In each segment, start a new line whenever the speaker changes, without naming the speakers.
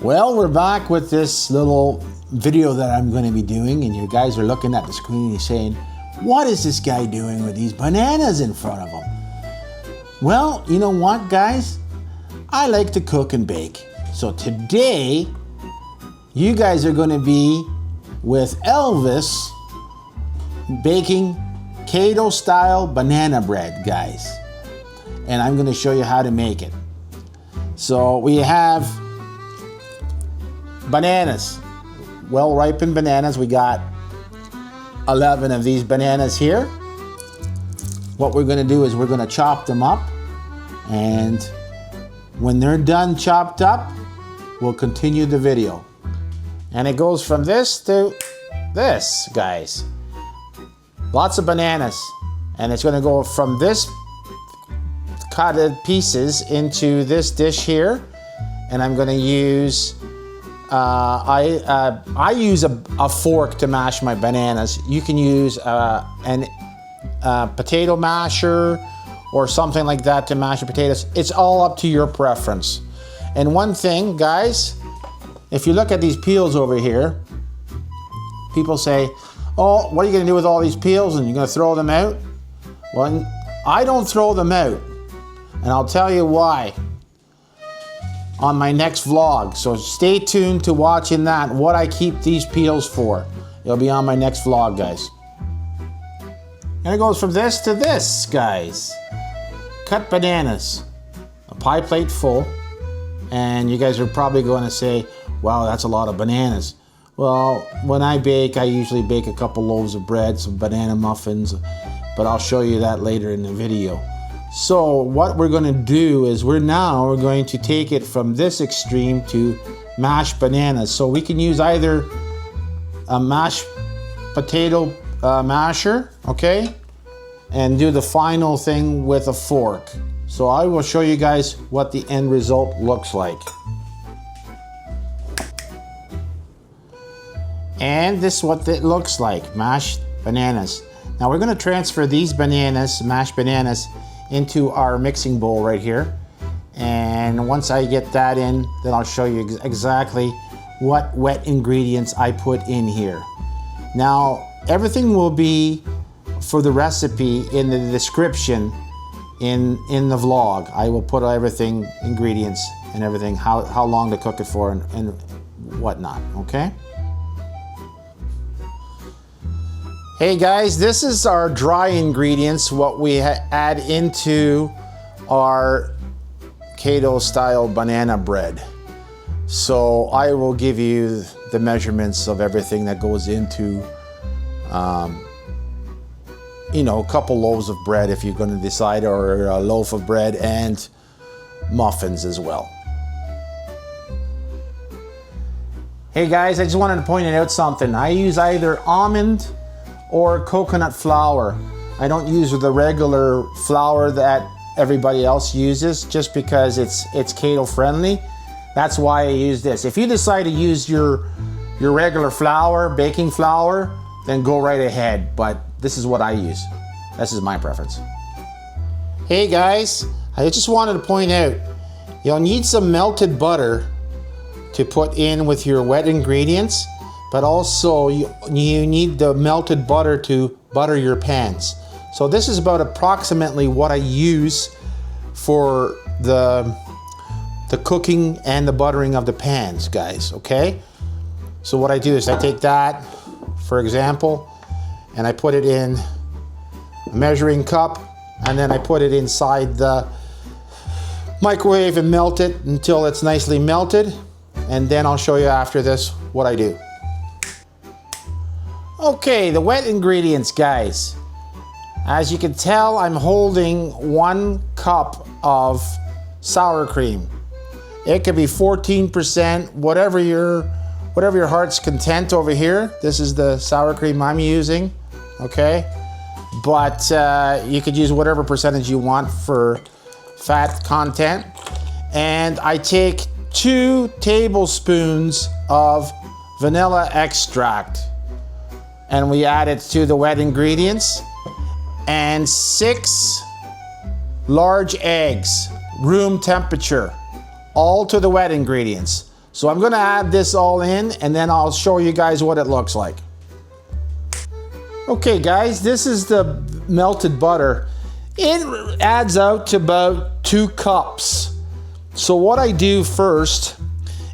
Well, we're back with this little video that I'm going to be doing, and you guys are looking at the screen and you're saying, what is this guy doing with these bananas in front of him? Well, you know what, guys? I like to cook and bake. So today, you guys are going to be with Elvis baking keto style banana bread, guys. And I'm going to show you how to make it. So we have bananas, well-ripened bananas. We got 11 of these bananas here. What we're going to do is we're going to chop them up, and when they're done chopped up, we'll continue the video. And it goes from this to this, guys. Lots of bananas, and it's going to go from this cut pieces into this dish here, and I'm going to use I use a fork to mash my bananas. You can use a potato masher or something like that to mash your potatoes. It's all up to your preference. And one thing, guys, if you look at these peels over here, people say, oh, what are you going to do with all these peels, and you're going to throw them out? Well, I don't throw them out, and I'll tell you why on my next vlog. So stay tuned to watching that, what I keep these peels for. It'll be on my next vlog, guys. And it goes from this to this, guys. Cut bananas, a pie plate full. And you guys are probably going to say, wow, that's a lot of bananas. Well, when I bake, I usually bake a couple loaves of bread, some banana muffins, but I'll show you that later in the video. So what we're going to do is we're going to take it from this extreme to mashed bananas. So we can use either a mashed potato masher, okay, and do the final thing with a fork. So I will show you guys what the end result looks like. And this is what it looks like, mashed bananas. Now we're going to transfer these bananas, mashed bananas, into our mixing bowl right here. And once I get that in, then I'll show you exactly what wet ingredients I put in here. Now, everything will be for the recipe in the description in the vlog. I will put everything, ingredients and everything, how long to cook it for and whatnot, okay? Hey guys, this is our dry ingredients, what we add into our keto style banana bread. So I will give you the measurements of everything that goes into, you know, a couple loaves of bread if you're going to decide, or a loaf of bread and muffins as well. Hey guys, I just wanted to point out something. I use either almond or coconut flour. I don't use the regular flour that everybody else uses, just because it's keto friendly. That's why I use this. If you decide to use your regular flour, baking flour, then go right ahead, but this is what I use. This is my preference. Hey guys, I just wanted to point out, you'll need some melted butter to put in with your wet ingredients, but also you need the melted butter to butter your pans. So this is about approximately what I use for the cooking and the buttering of the pans, guys, okay? So what I do is I take that, for example, and I put it in a measuring cup, and then I put it inside the microwave and melt it until it's nicely melted, and then I'll show you after this what I do. Okay, the wet ingredients, guys. As you can tell, I'm holding 1 cup of sour cream. It could be 14%, whatever your heart's content over here. This is the sour cream I'm using, okay? But you could use whatever percentage you want for fat content. And I take 2 tablespoons of vanilla extract, and we add it to the wet ingredients, and 6 large eggs, room temperature, all to the wet ingredients. So I'm gonna add this all in, and then I'll show you guys what it looks like. Okay guys, this is the melted butter. It adds out to about 2 cups. So what I do first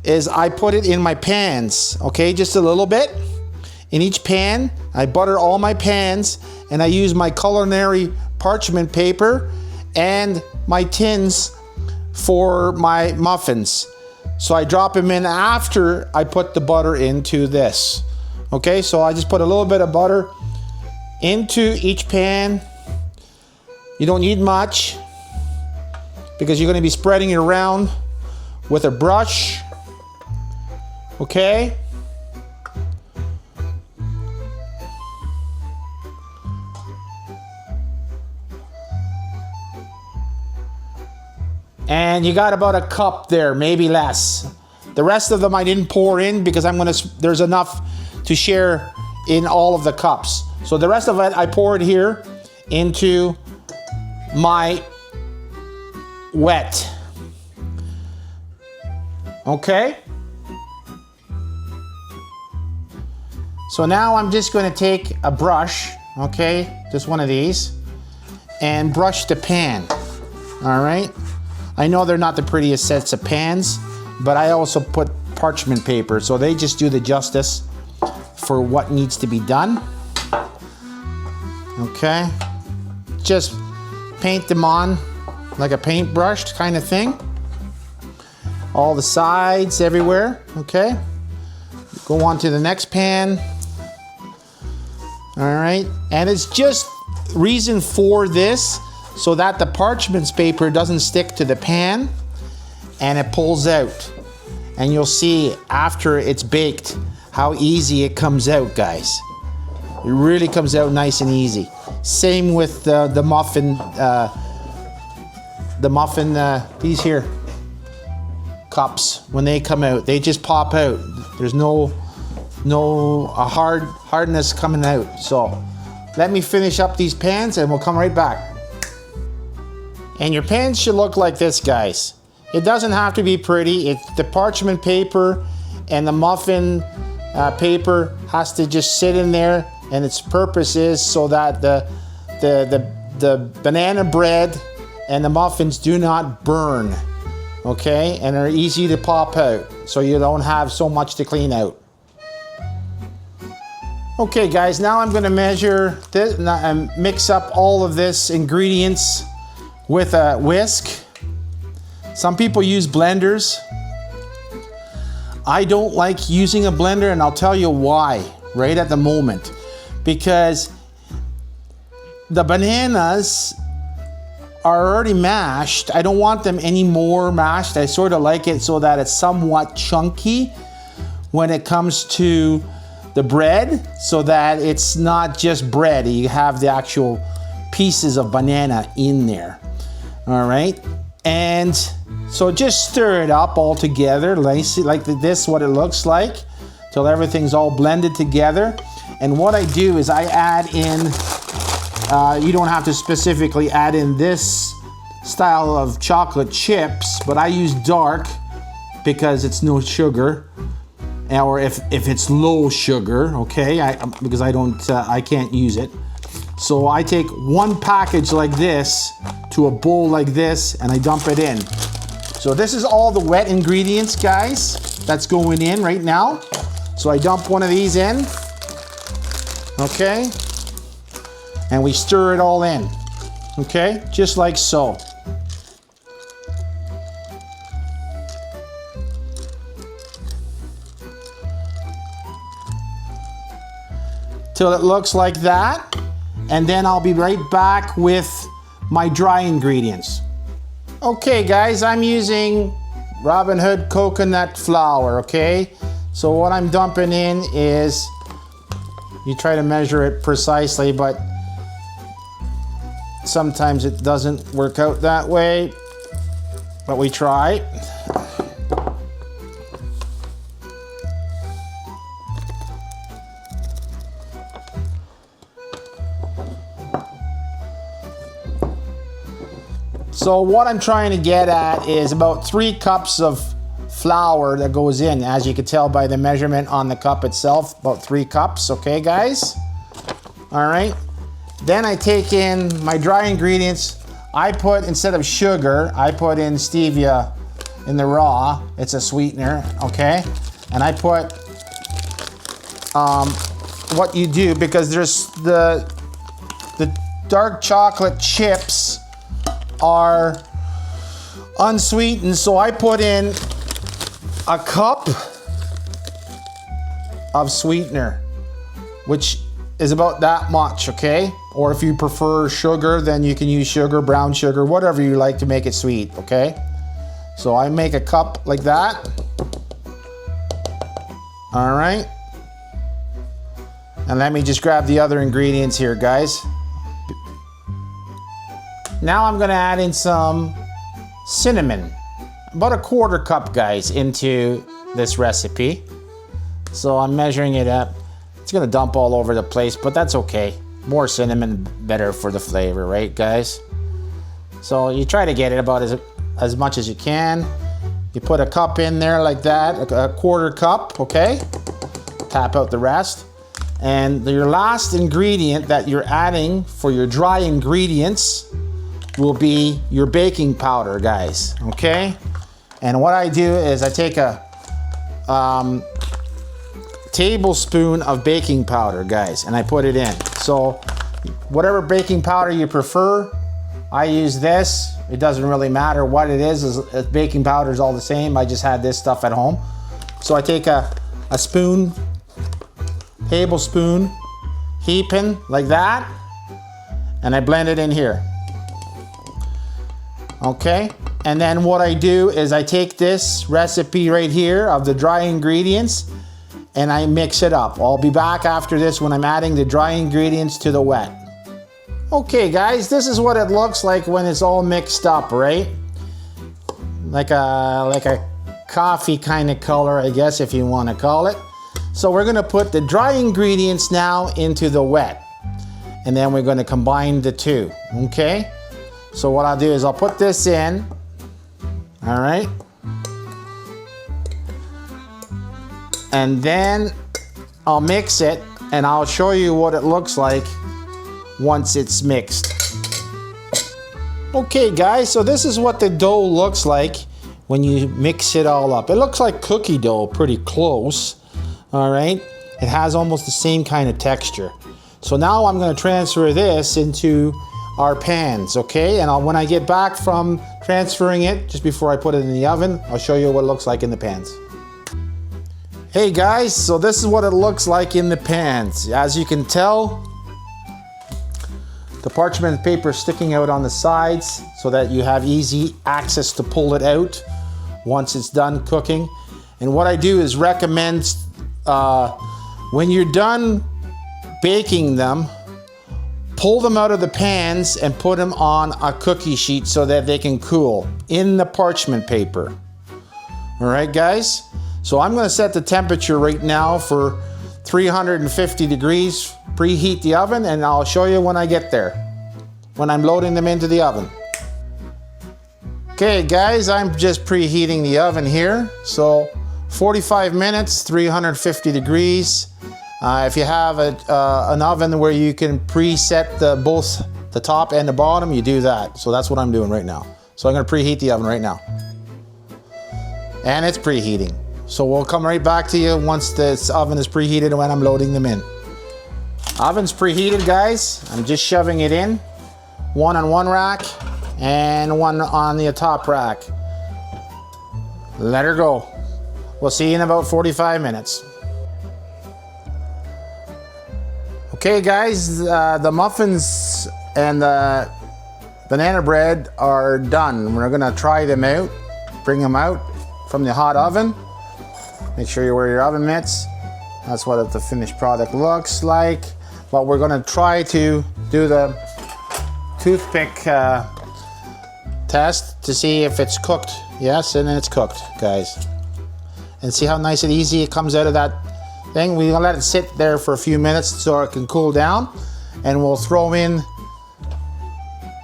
is I put it in my pans, okay, just a little bit. In each pan, I butter all my pans, and I use my culinary parchment paper and my tins for my muffins. So I drop them in after I put the butter into this. Okay, so I just put a little bit of butter into each pan. You don't need much because you're going to be spreading it around with a brush. Okay. And you got about a cup there, maybe less. The rest of them I didn't pour in because there's enough to share in all of the cups. So the rest of it I poured here into my wet. Okay. So now I'm just going to take a brush, okay, just one of these, and brush the pan. All right. I know they're not the prettiest sets of pans, but I also put parchment paper, so they just do the justice for what needs to be done. Okay, just paint them on like a paintbrush kind of thing. All the sides, everywhere, okay. Go on to the next pan. All right, and it's just reason for this so that the parchment paper doesn't stick to the pan and it pulls out. And you'll see after it's baked how easy it comes out, guys. It really comes out nice and easy. Same with the muffin, these here cups. When they come out, they just pop out. There's no hardness coming out. So let me finish up these pans and we'll come right back. And your pans should look like this, guys. It doesn't have to be pretty. It's the parchment paper and the muffin paper has to just sit in there, and its purpose is so that the banana bread and the muffins do not burn, okay, and are easy to pop out, so you don't have so much to clean out. Okay, guys, now I'm going to measure this and mix up all of this ingredients with a whisk. Some people use blenders. I don't like using a blender, and I'll tell you why right at the moment. Because the bananas are already mashed. I don't want them any more mashed. I sort of like it so that it's somewhat chunky when it comes to the bread, so that it's not just bread. You have the actual pieces of banana in there. All right, and so just stir it up all together, like this, what it looks like, till everything's all blended together. And what I do is I add in, you don't have to specifically add in this style of chocolate chips, but I use dark because it's no sugar, or if it's low sugar, okay, because I can't use it. So I take one package like this to a bowl like this, and I dump it in. So this is all the wet ingredients, guys, that's going in right now. So I dump one of these in, okay, and we stir it all in, okay, just like so. Till it looks like that. And then I'll be right back with my dry ingredients. Okay, guys, I'm using Robin Hood coconut flour, okay? So what I'm dumping in is, you try to measure it precisely, but sometimes it doesn't work out that way, but we try. So what I'm trying to get at is about 3 cups of flour that goes in, as you can tell by the measurement on the cup itself, about 3 cups, okay guys? All right, then I take in my dry ingredients. I put, instead of sugar, I put in stevia in the raw. It's a sweetener, okay? And I put what you do, because there's the dark chocolate chips are unsweetened, so I put in a cup of sweetener, which is about that much, okay? Or if you prefer sugar, then you can use sugar, brown sugar, whatever you like to make it sweet, okay? So I make a cup like that. All right. And let me just grab the other ingredients here, guys. Now I'm gonna add in some cinnamon, about a 1/4 cup, guys, into this recipe. So I'm measuring it up. It's gonna dump all over the place, but that's okay. More cinnamon, better for the flavor, right, guys? So you try to get it about as much as you can. You put a cup in there like that, a 1/4 cup, okay? Tap out the rest. And your last ingredient that you're adding for your dry ingredients will be your baking powder, guys, okay? And what I do is I take a tablespoon of baking powder, guys, and I put it in. So whatever baking powder you prefer, I use this. It doesn't really matter what it is. Baking powder is all the same. I just had this stuff at home. So I take a spoon, tablespoon, heaping like that, and I blend it in here. Okay, and then what I do is I take this recipe right here of the dry ingredients and I mix it up. I'll be back after this when I'm adding the dry ingredients to the wet. Okay guys, this is what it looks like when it's all mixed up, right? Like a coffee kind of color, I guess, if you want to call it. So we're gonna put the dry ingredients now into the wet, and then we're gonna combine the two, okay? So what I'll do is I'll put this in, all right? And then I'll mix it and I'll show you what it looks like once it's mixed. Okay guys, so this is what the dough looks like when you mix it all up. It looks like cookie dough, pretty close, all right? It has almost the same kind of texture. So now I'm gonna transfer this into our pans, okay? And when I get back from transferring it, just before I put it in the oven, I'll show you what it looks like in the pans. Hey guys, so this is what it looks like in the pans. As you can tell, the parchment paper is sticking out on the sides so that you have easy access to pull it out once it's done cooking. And what I do is recommend when you're done baking them, pull them out of the pans and put them on a cookie sheet so that they can cool in the parchment paper. All right, guys? So I'm gonna set the temperature right now for 350 degrees, preheat the oven, and I'll show you when I get there, when I'm loading them into the oven. Okay, guys, I'm just preheating the oven here. So 45 minutes, 350 degrees. If you have an oven where you can preset both the top and the bottom, you do that. So that's what I'm doing right now. So I'm gonna preheat the oven right now. And it's preheating. So we'll come right back to you once this oven is preheated and when I'm loading them in. Oven's preheated, guys. I'm just shoving it in. One on one rack and one on the top rack. Let her go. We'll see you in about 45 minutes. Okay guys, the muffins and the banana bread are done. We're gonna try them out, bring them out from the hot oven. Make sure you wear your oven mitts. That's what the finished product looks like. But we're gonna try to do the toothpick test to see if it's cooked. Yes, and then it's cooked, guys. And see how nice and easy it comes out of that thing. We're gonna let it sit there for a few minutes so it can cool down, and we'll throw in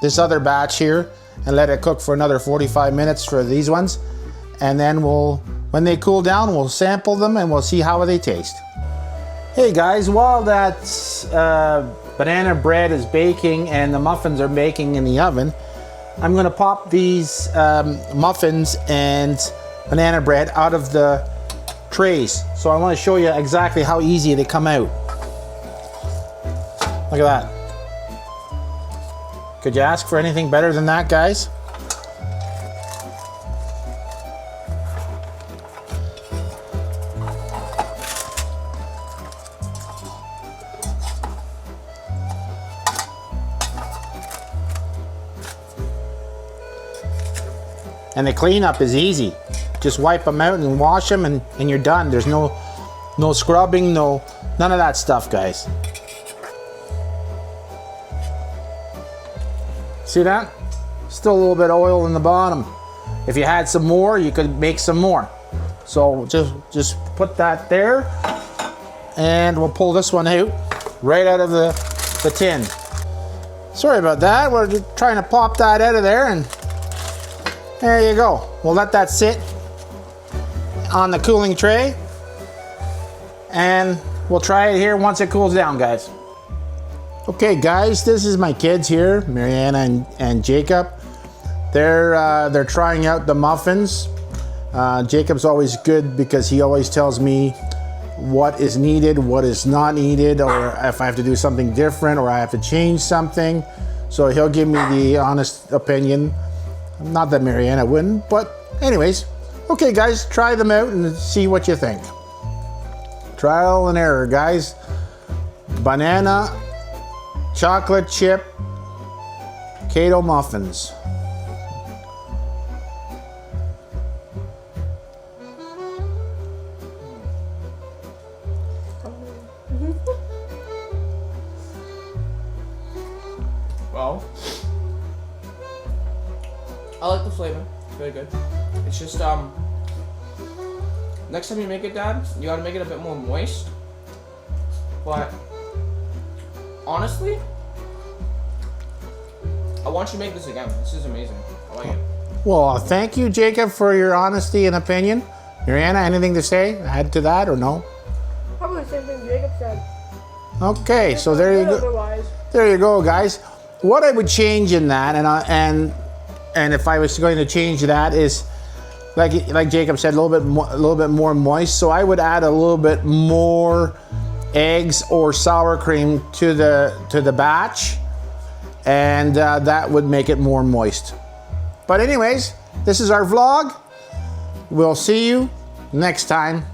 this other batch here and let it cook for another 45 minutes for these ones, and then we'll When they cool down, we'll sample them and we'll see how they taste. Hey guys, while that banana bread is baking and the muffins are baking in the oven, I'm gonna pop these muffins and banana bread out of the trays. So I wanna show you exactly how easy they come out. Look at that. Could you ask for anything better than that, guys? And the cleanup is easy. Just wipe them out and wash them and you're done. There's no scrubbing, none of that stuff, guys. See that? Still a little bit of oil in the bottom. If you had some more, you could make some more. So just put that there and we'll pull this one out right out of the tin. Sorry about that. We're just trying to pop that out of there and there you go. We'll let that sit on the cooling tray and we'll try it here once it cools down, guys. Okay guys, this is my kids here, Mariana and Jacob. They're trying out the muffins. Jacob's always good because he always tells me what is needed, what is not needed, or if I have to do something different or I have to change something. So he'll give me the honest opinion. Not that Mariana wouldn't, but anyways. Okay guys, try them out and see what you think. Trial and error, guys. Banana, chocolate chip, keto muffins.
Well, I like the flavor. It's very good. It's just next time you make it, Dad, you gotta make it a bit more moist. But honestly, I want you to make this again. This is amazing. I like it.
Well, thank you, Jacob, for your honesty and opinion. Mariana, anything to say? Add to that or no?
Probably the same thing Jacob said.
Okay, so there you go.
Otherwise.
There you go, guys. What I would change in that, and if I was going to change that, is like Jacob said, a little bit more moist. So I would add a little bit more eggs or sour cream to the batch, and that would make it more moist. But anyways, this is our vlog. We'll see you next time.